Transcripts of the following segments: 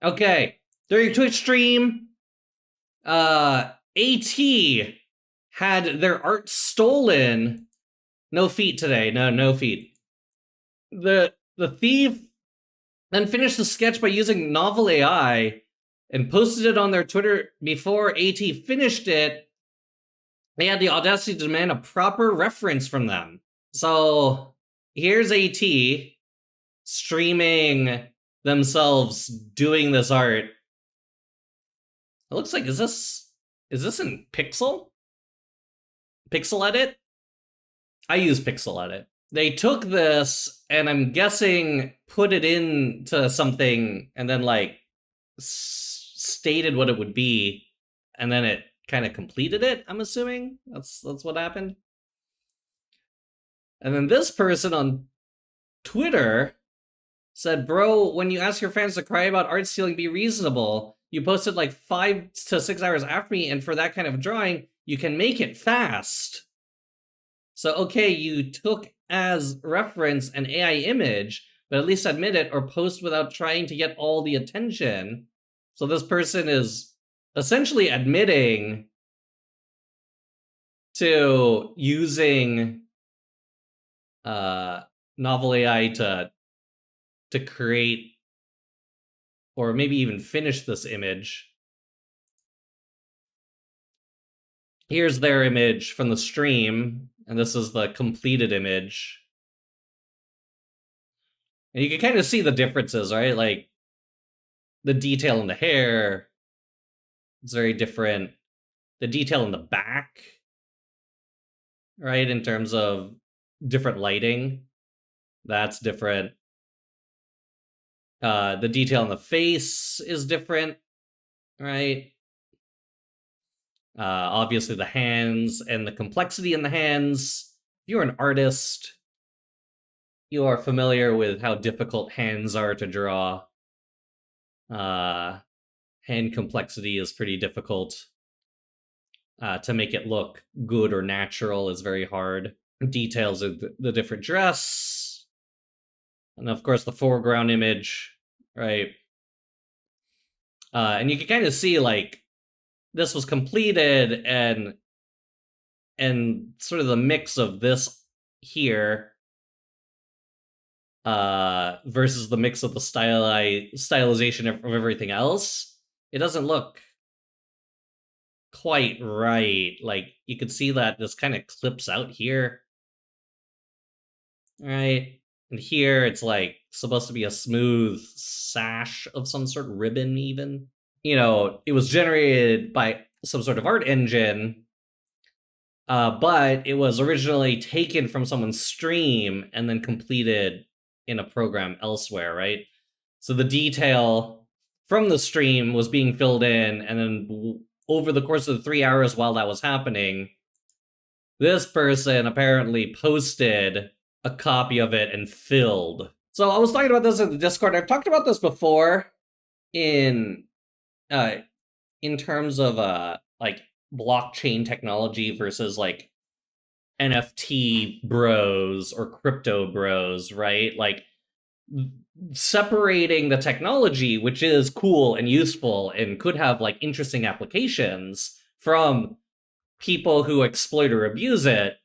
Okay, during Twitch stream, AT had their art stolen. No feet today. No feet. The thief then finished the sketch by using novel AI and posted it on their Twitter before AT finished it. They had the audacity to demand a proper reference from them. So here's AT streaming themselves doing this art. It looks like, is this in Pixel Edit? I use Pixel Edit. They took this and I'm guessing put it into something and then like stated what it would be, and then it kind of completed it. I'm assuming that's what happened. And then this person on Twitter said, "Bro, when you ask your fans to cry about art stealing, be reasonable. You posted like 5 to 6 hours after me, and for that kind of drawing, you can make it fast. So, okay, you took as reference an AI image, but at least admit it or post without trying to get all the attention." So this person is essentially admitting to using novel AI to create or maybe even finish this image. Here's their image from the stream, and this is the completed image. And you can kind of see the differences, right? Like, the detail in the hair, it's very different. The detail in the back, right, in terms of different lighting, that's different. The detail in the face is different, right? Obviously the hands and the complexity in the hands. If you're an artist, you are familiar with how difficult hands are to draw. Hand complexity is pretty difficult. To make it look good or natural is very hard. Details of the different dress. And of course the foreground image, right? And you can kind of see like this was completed and sort of the mix of this here versus the mix of the stylization of everything else. It doesn't look quite right. Like, you could see that this kind of clips out here, right? And here it's like supposed to be a smooth sash of some sort of ribbon even. You know, it was generated by some sort of art engine, but it was originally taken from someone's stream and then completed in a program elsewhere, right? So the detail from the stream was being filled in, and then over the course of the 3 hours while that was happening, this person apparently posted a copy of it and filled. So I was talking about this in the Discord. I've talked about this before in terms of like blockchain technology versus like NFT bros or crypto bros, right? Like, separating the technology, which is cool and useful and could have like interesting applications, from people who exploit or abuse it.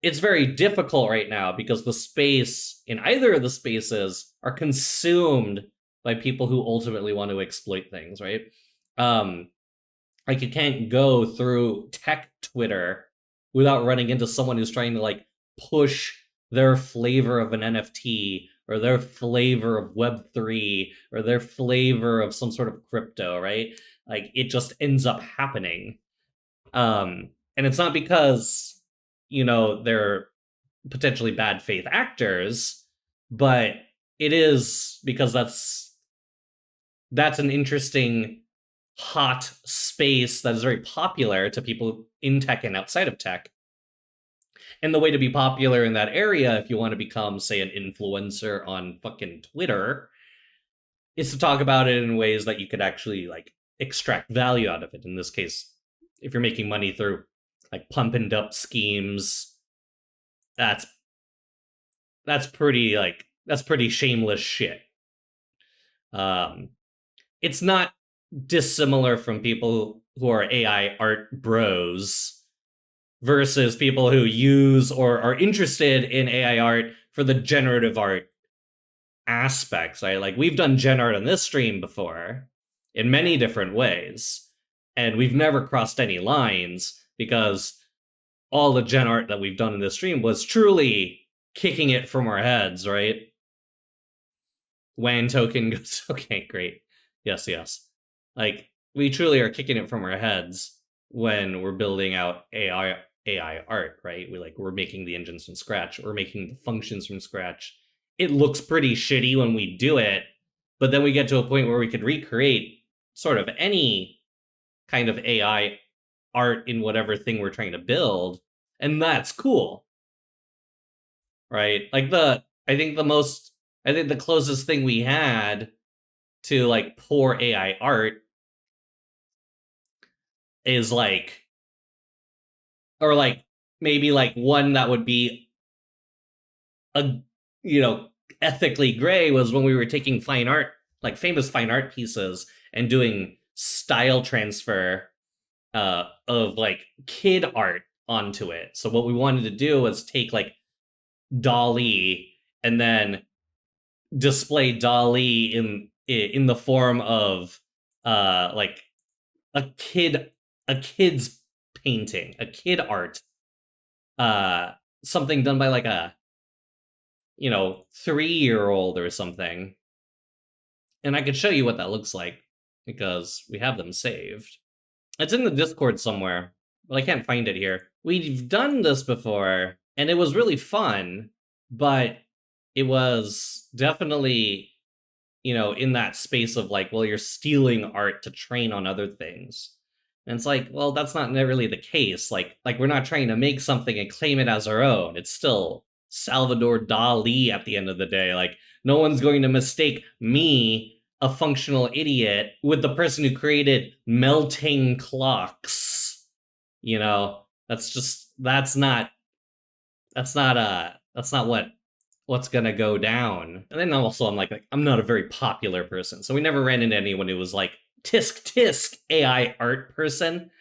It's very difficult right now because the space in either of the spaces are consumed by people who ultimately want to exploit things, right? Like, you can't go through tech Twitter without running into someone who's trying to like push their flavor of an NFT or their flavor of Web3 or their flavor of some sort of crypto, right? Like, it just ends up happening. And it's not because, you know, they're potentially bad faith actors, but it is because that's an interesting hot space that is very popular to people in tech and outside of tech. And the way to be popular in that area, if you want to become, say, an influencer on fucking Twitter, is to talk about it in ways that you could actually like extract value out of it. In this case, if you're making money through like pump and dump schemes, that's pretty shameless shit. It's not dissimilar from people who are AI art bros versus people who use or are interested in AI art for the generative art aspects, right? Like, we've done gen art on this stream before in many different ways, and we've never crossed any lines because all the gen art that we've done in this stream was truly kicking it from our heads, right? WAN token goes, okay, great. Yes, yes. Like, we truly are kicking it from our heads when we're building out AI art, right? We're making the engines from scratch, we're making the functions from scratch. It looks pretty shitty when we do it, but then we get to a point where we could recreate sort of any kind of AI art in whatever thing we're trying to build, and that's cool, right? Like, I think the closest thing we had to like poor AI art is like, or like maybe like one that would be a, ethically gray, was when we were taking fine art, like famous fine art pieces, and doing style transfer of like kid art onto it. So what we wanted to do was take like Dali and then display Dali in the form of like a kid's painting, a kid art, something done by like a 3-year-old or something. And I could show you what that looks like because we have them saved. It's in the Discord somewhere, but I can't find it here. We've done this before, and it was really fun, but it was definitely, in that space of like, well, you're stealing art to train on other things. And it's like, well, that's not really the case. Like we're not trying to make something and claim it as our own. It's still Salvador Dali at the end of the day. Like, no one's going to mistake me, a functional idiot, with the person who created melting clocks. That's not what's gonna go down. And then also I'm like I'm not a very popular person, so we never ran into anyone who was like tisk AI art person.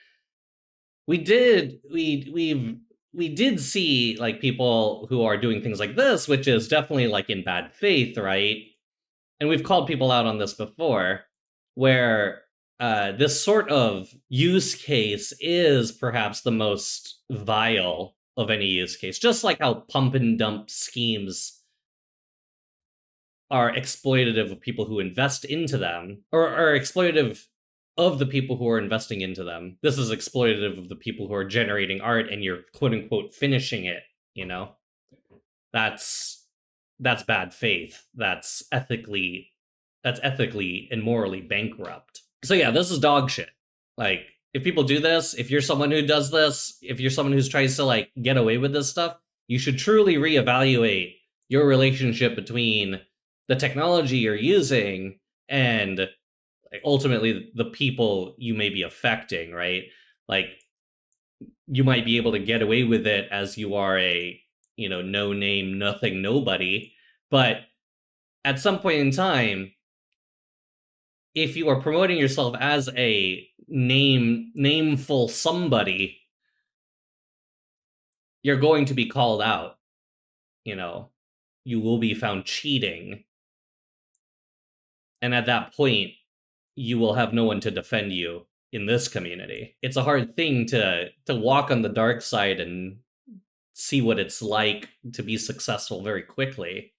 We did see like people who are doing things like this, which is definitely like in bad faith, right? And we've called people out on this before, where this sort of use case is perhaps the most vile of any use case. Just like how pump and dump schemes are exploitative of people who invest into them, or are exploitative of the people who are investing into them. This is exploitative of the people who are generating art and you're quote unquote finishing it, That's bad faith. That's ethically and morally bankrupt. So yeah, this is dog shit. Like, if people do this, if you're someone who does this, if you're someone who tries to like get away with this stuff, you should truly reevaluate your relationship between the technology you're using and ultimately the people you may be affecting, right? Like, you might be able to get away with it as you are a, no name, nothing, nobody. But at some point in time, if you are promoting yourself as a nameful somebody, you're going to be called out. You will be found cheating. And at that point, you will have no one to defend you in this community. It's a hard thing to walk on the dark side and see what it's like to be successful very quickly.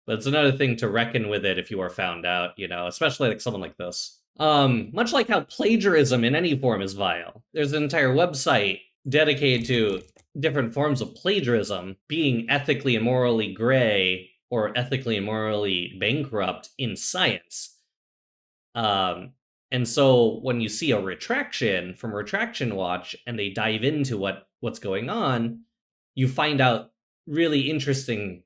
But it's another thing to reckon with it if you are found out, especially like someone like this. Much like how plagiarism in any form is vile. There's an entire website dedicated to different forms of plagiarism being ethically and morally gray or ethically and morally bankrupt in science. And so when you see a retraction from Retraction Watch and they dive into what's going on, you find out really interesting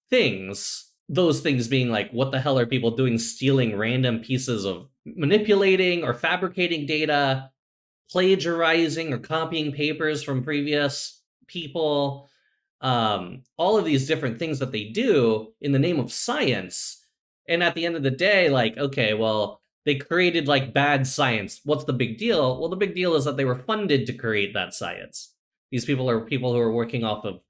things. Those things being like, what the hell are people doing stealing random pieces of manipulating or fabricating data, plagiarizing or copying papers from previous people, all of these different things that they do in the name of science. And at the end of the day, like, okay, well, they created like bad science. What's the big deal? Well, the big deal is that they were funded to create that science. These people are people who are working off of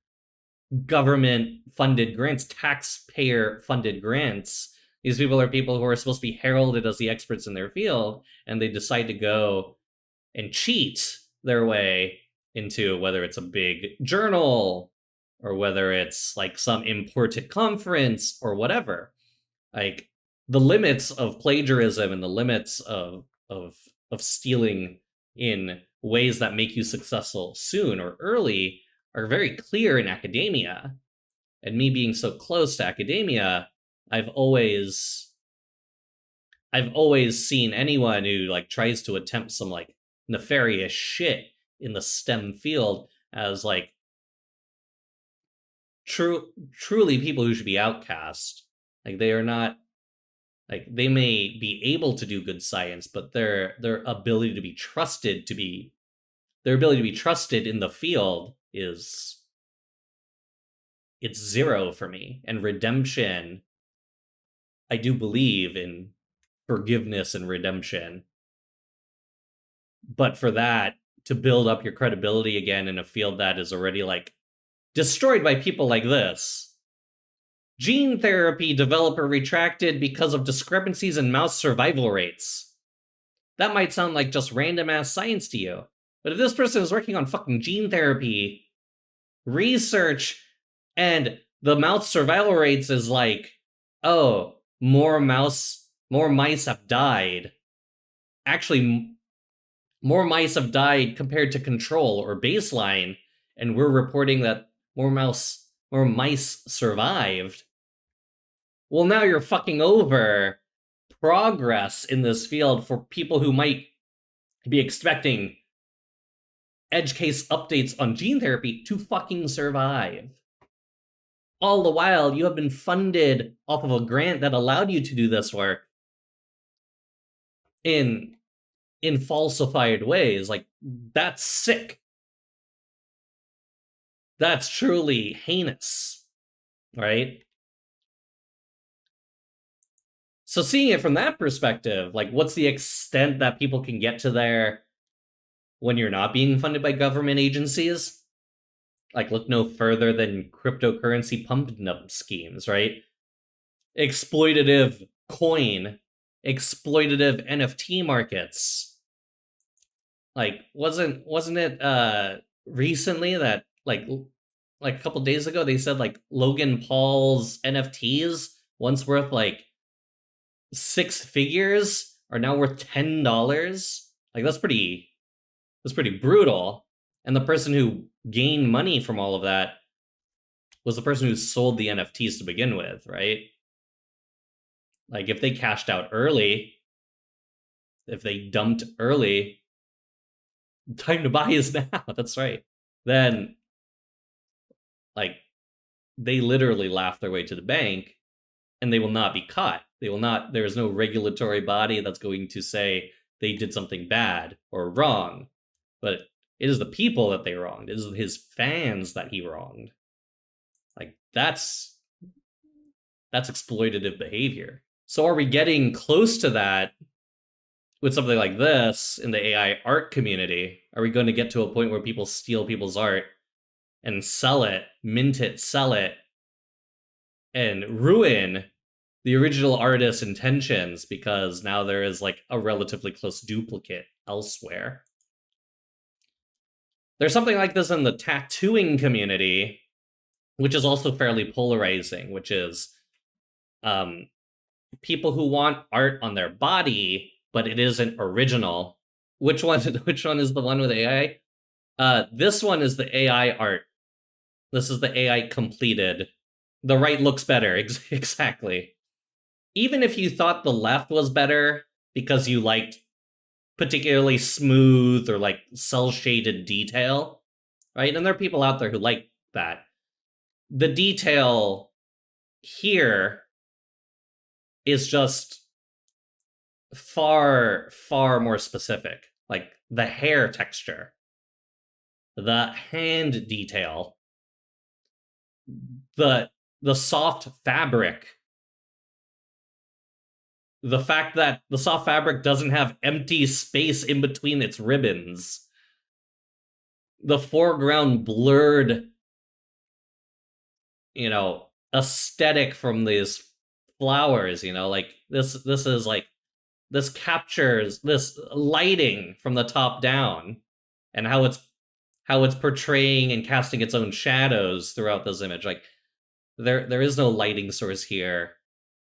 government funded grants, taxpayer funded grants. These people are people who are supposed to be heralded as the experts in their field, and they decide to go and cheat their way into whether it's a big journal or whether it's like some important conference or whatever. Like the limits of plagiarism and the limits of stealing in ways that make you successful soon or early are very clear in academia. And me being so close to academia, I've always seen anyone who like tries to attempt some like nefarious shit in the STEM field as like truly people who should be outcast. Like they are not, like they may be able to do good science, but their ability to be trusted in the field is, it's zero for me. And redemption, I do believe in forgiveness and redemption, but for that to build up your credibility again in a field that is already like destroyed by people like this. Gene therapy developer retracted because of discrepancies in mouse survival rates. That might sound like just random ass science to you, but if this person is working on fucking gene therapy research and the mouse survival rates is like, oh, more mice have died. Actually, more mice have died compared to control or baseline, and we're reporting that more mice survived. Well, now you're fucking over progress in this field for people who might be expecting edge case updates on gene therapy to fucking survive. All the while, you have been funded off of a grant that allowed you to do this work in falsified ways. Like, that's sick. That's truly heinous, right? So seeing it from that perspective, like, what's the extent that people can get to there when you're not being funded by government agencies? Like, look no further than cryptocurrency pump and dump schemes, right? Exploitative coin, exploitative NFT markets. Like, wasn't it recently that like a couple days ago they said like Logan Paul's NFTs, once worth like 6 figures, are now worth $10? Like that's pretty brutal. And the person who gained money from all of that was the person who sold the NFTs to begin with, right? Like if they cashed out early, if they dumped early, time to buy is now. That's right. Then like they literally laugh their way to the bank, and they will not be caught. They will not, there is no regulatory body that's going to say they did something bad or wrong. But it is the people that they wronged. It is his fans that he wronged. Like that's exploitative behavior. So are we getting close to that with something like this in the AI art community? Are we going to get to a point where people steal people's art and sell it, mint it, sell it, and ruin the original artist's intentions because now there is like a relatively close duplicate elsewhere? There's something like this in the tattooing community, which is also fairly polarizing, which is people who want art on their body, but it isn't original. Which one is the one with AI? This one is the AI art. This is the AI completed. The right looks better, exactly. Even if you thought the left was better because you liked particularly smooth or like cel-shaded detail, right? And there are people out there who like that. The detail here is just far, far more specific. Like the hair texture, the hand detail, the soft fabric the fact that the soft fabric doesn't have empty space in between its ribbons, the foreground blurred, aesthetic from these flowers, like this is like this captures this lighting from the top down, and how it's portraying and casting its own shadows throughout this image. Like there is no lighting source here.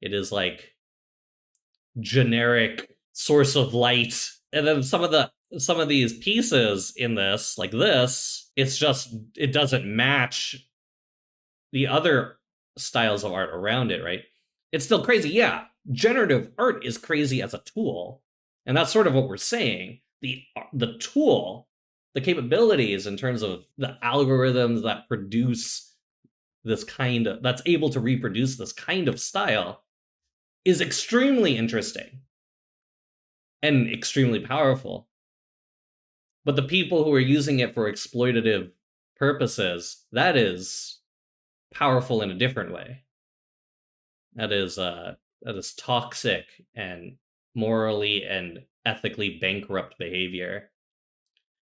It is like generic source of light. And then some of these pieces in this, like this, it doesn't match the other styles of art around it, right? It's still crazy. Yeah, generative art is crazy as a tool. And that's sort of what we're saying. The tool, the capabilities in terms of the algorithms that produce that's able to reproduce this kind of style is extremely interesting and extremely powerful. But the people who are using it for exploitative purposes, that is powerful in a different way. That is toxic and morally and ethically bankrupt behavior.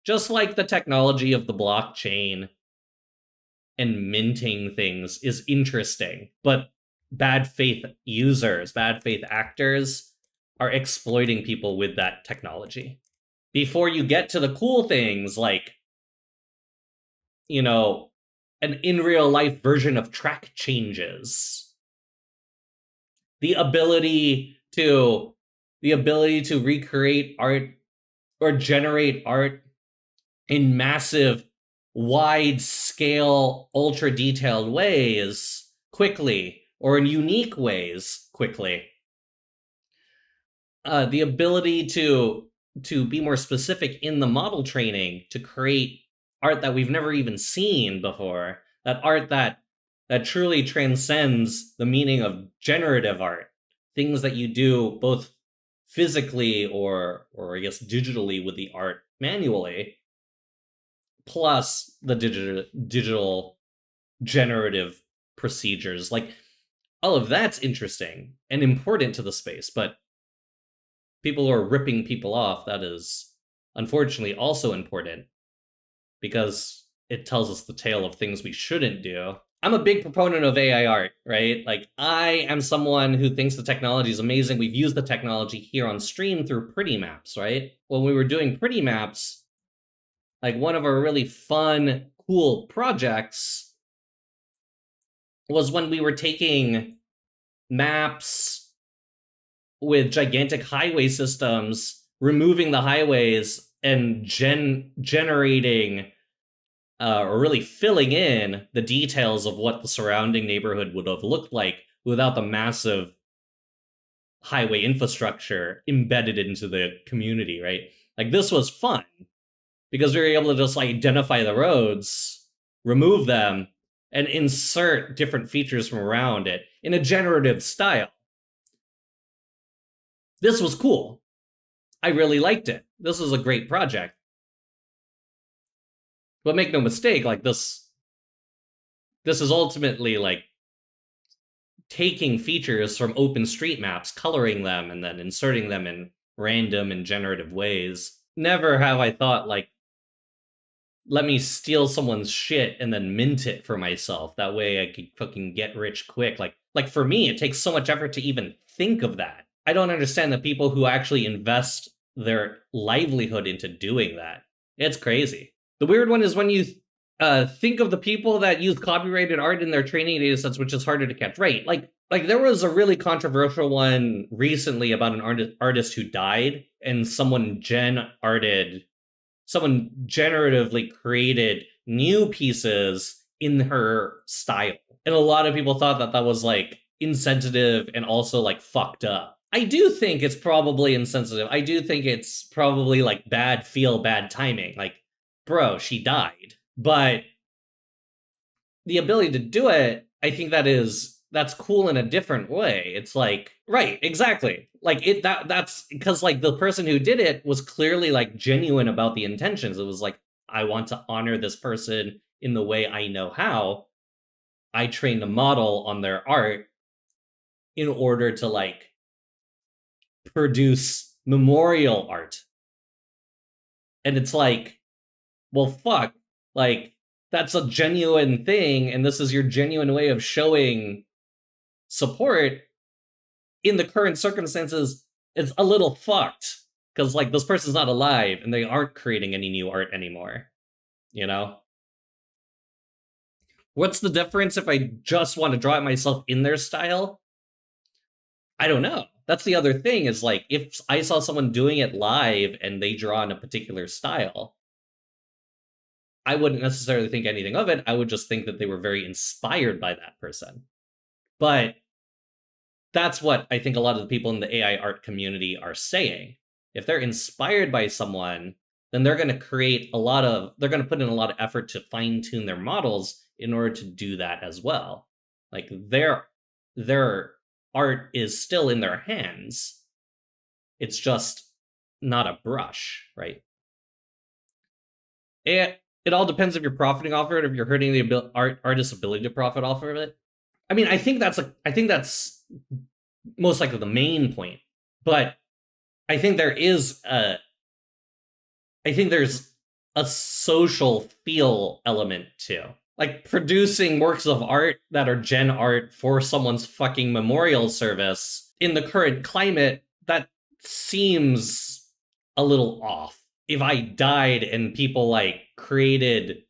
Just like the technology of the blockchain and minting things is interesting, but bad faith users, bad faith actors are exploiting people with that technology. Before you get to the cool things like, an in real life version of track changes, the ability to recreate art or generate art in massive, wide scale, ultra detailed ways quickly, or in unique ways quickly. The ability to be more specific in the model training to create art that we've never even seen before, that art that truly transcends the meaning of generative art, things that you do both physically or I guess digitally with the art manually, plus the digital generative procedures. Like, all of that's interesting and important to the space, but people who are ripping people off, that is unfortunately also important because it tells us the tale of things we shouldn't do. I'm a big proponent of AI art, right? Like, I am someone who thinks the technology is amazing. We've used the technology here on stream through Pretty Maps, right? When we were doing Pretty Maps, like, one of our really fun, cool projects was when we were taking maps with gigantic highway systems, removing the highways, and generating or really filling in the details of what the surrounding neighborhood would have looked like without the massive highway infrastructure embedded into the community, right? Like, this was fun because we were able to just like identify the roads, remove them, and insert different features from around it in a generative style. This was cool. I really liked it. This was a great project. But make no mistake, like, this is ultimately like taking features from OpenStreetMaps, coloring them, and then inserting them in random and generative ways. Never have I thought, like, let me steal someone's shit and then mint it for myself. That way I could fucking get rich quick. Like for me, it takes so much effort to even think of that. I don't understand the people who actually invest their livelihood into doing that. It's crazy. The weird one is when you think of the people that use copyrighted art in their training data sets, which is harder to catch. Right. Like there was a really controversial one recently about an artist who died, and someone generatively created new pieces in her style. And a lot of people thought that was like insensitive and also like fucked up. I do think it's probably insensitive. I do think it's probably like bad timing. Like, bro, she died. But the ability to do it, I think that's cool in a different way. It's like, right, exactly. Like, that's because like the person who did it was clearly like genuine about the intentions. It was like, I want to honor this person in the way I know how. I trained a model on their art in order to like produce memorial art. And it's like, well, fuck, like, that's a genuine thing, and this is your genuine way of showing support. In the current circumstances, it's a little fucked, because, like, this person's not alive, and they aren't creating any new art anymore, you know? What's the difference if I just want to draw it myself in their style? I don't know. That's the other thing, is like, if I saw someone doing it live and they draw in a particular style, I wouldn't necessarily think anything of it. I would just think that they were very inspired by that person. But that's what I think a lot of the people in the AI art community are saying. If they're inspired by someone, then they're going to they're going to put in a lot of effort to fine tune their models in order to do that as well. Like, their art is still in their hands. It's just not a brush, right? It all depends if you're profiting off of it, or if you're hurting the artist's ability to profit off of it. I mean, I think that's most likely the main point. But I think there's a social feel element too. Like, producing works of art that are gen art for someone's fucking memorial service in the current climate, that seems a little off. If I died and people, like, created,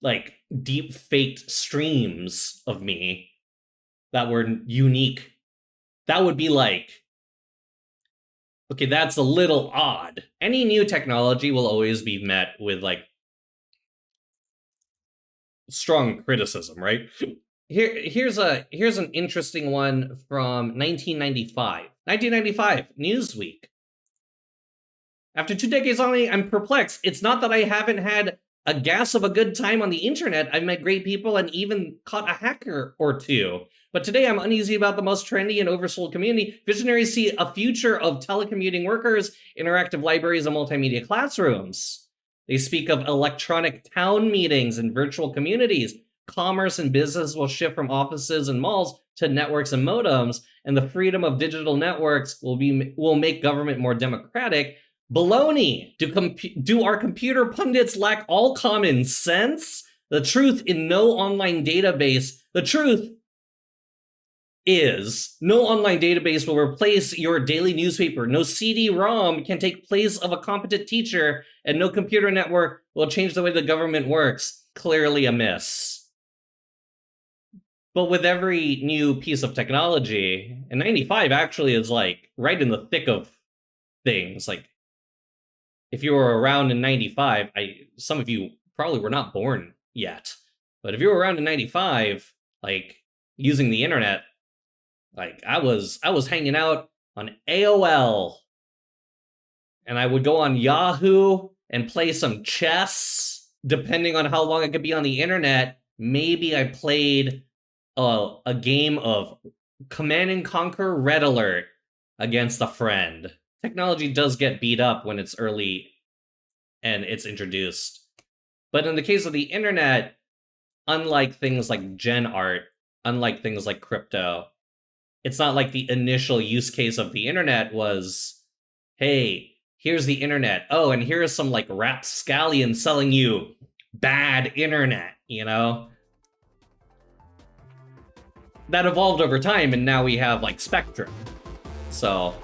like, deep faked streams of me that were unique, that would be like, okay, that's a little odd. Any new technology will always be met with, like, strong criticism, right? Here's an interesting one from 1995. 1995, Newsweek. After 2 decades only, I'm perplexed. It's not that I haven't had a gas of a good time on the internet. I've met great people and even caught a hacker or two. But today I'm uneasy about the most trendy and oversold community. Visionaries see a future of telecommuting workers, interactive libraries, and multimedia classrooms. They speak of electronic town meetings and virtual communities. Commerce and business will shift from offices and malls to networks and modems, and the freedom of digital networks will make government more democratic. Baloney! Do our computer pundits lack all common sense? The truth in no online database. The truth is, no online database will replace your daily newspaper. No CD-ROM can take place of a competent teacher, and no computer network will change the way the government works. Clearly a miss. But with every new piece of technology, and 95 actually is, like, right in the thick of things. Like, if you were around in 95, some of you probably were not born yet. But if you were around in 95, like, using the internet, like, I was hanging out on AOL, and I would go on Yahoo and play some chess. Depending on how long I could be on the internet, maybe I played a game of Command & Conquer Red Alert against a friend. Technology does get beat up when it's early and it's introduced. But in the case of the internet, unlike things like gen art, unlike things like crypto, it's not like the initial use case of the internet was, hey, here's the internet. Oh, and here's some, like, rapscallion selling you bad internet, you know? That evolved over time, and now we have, like, Spectrum. So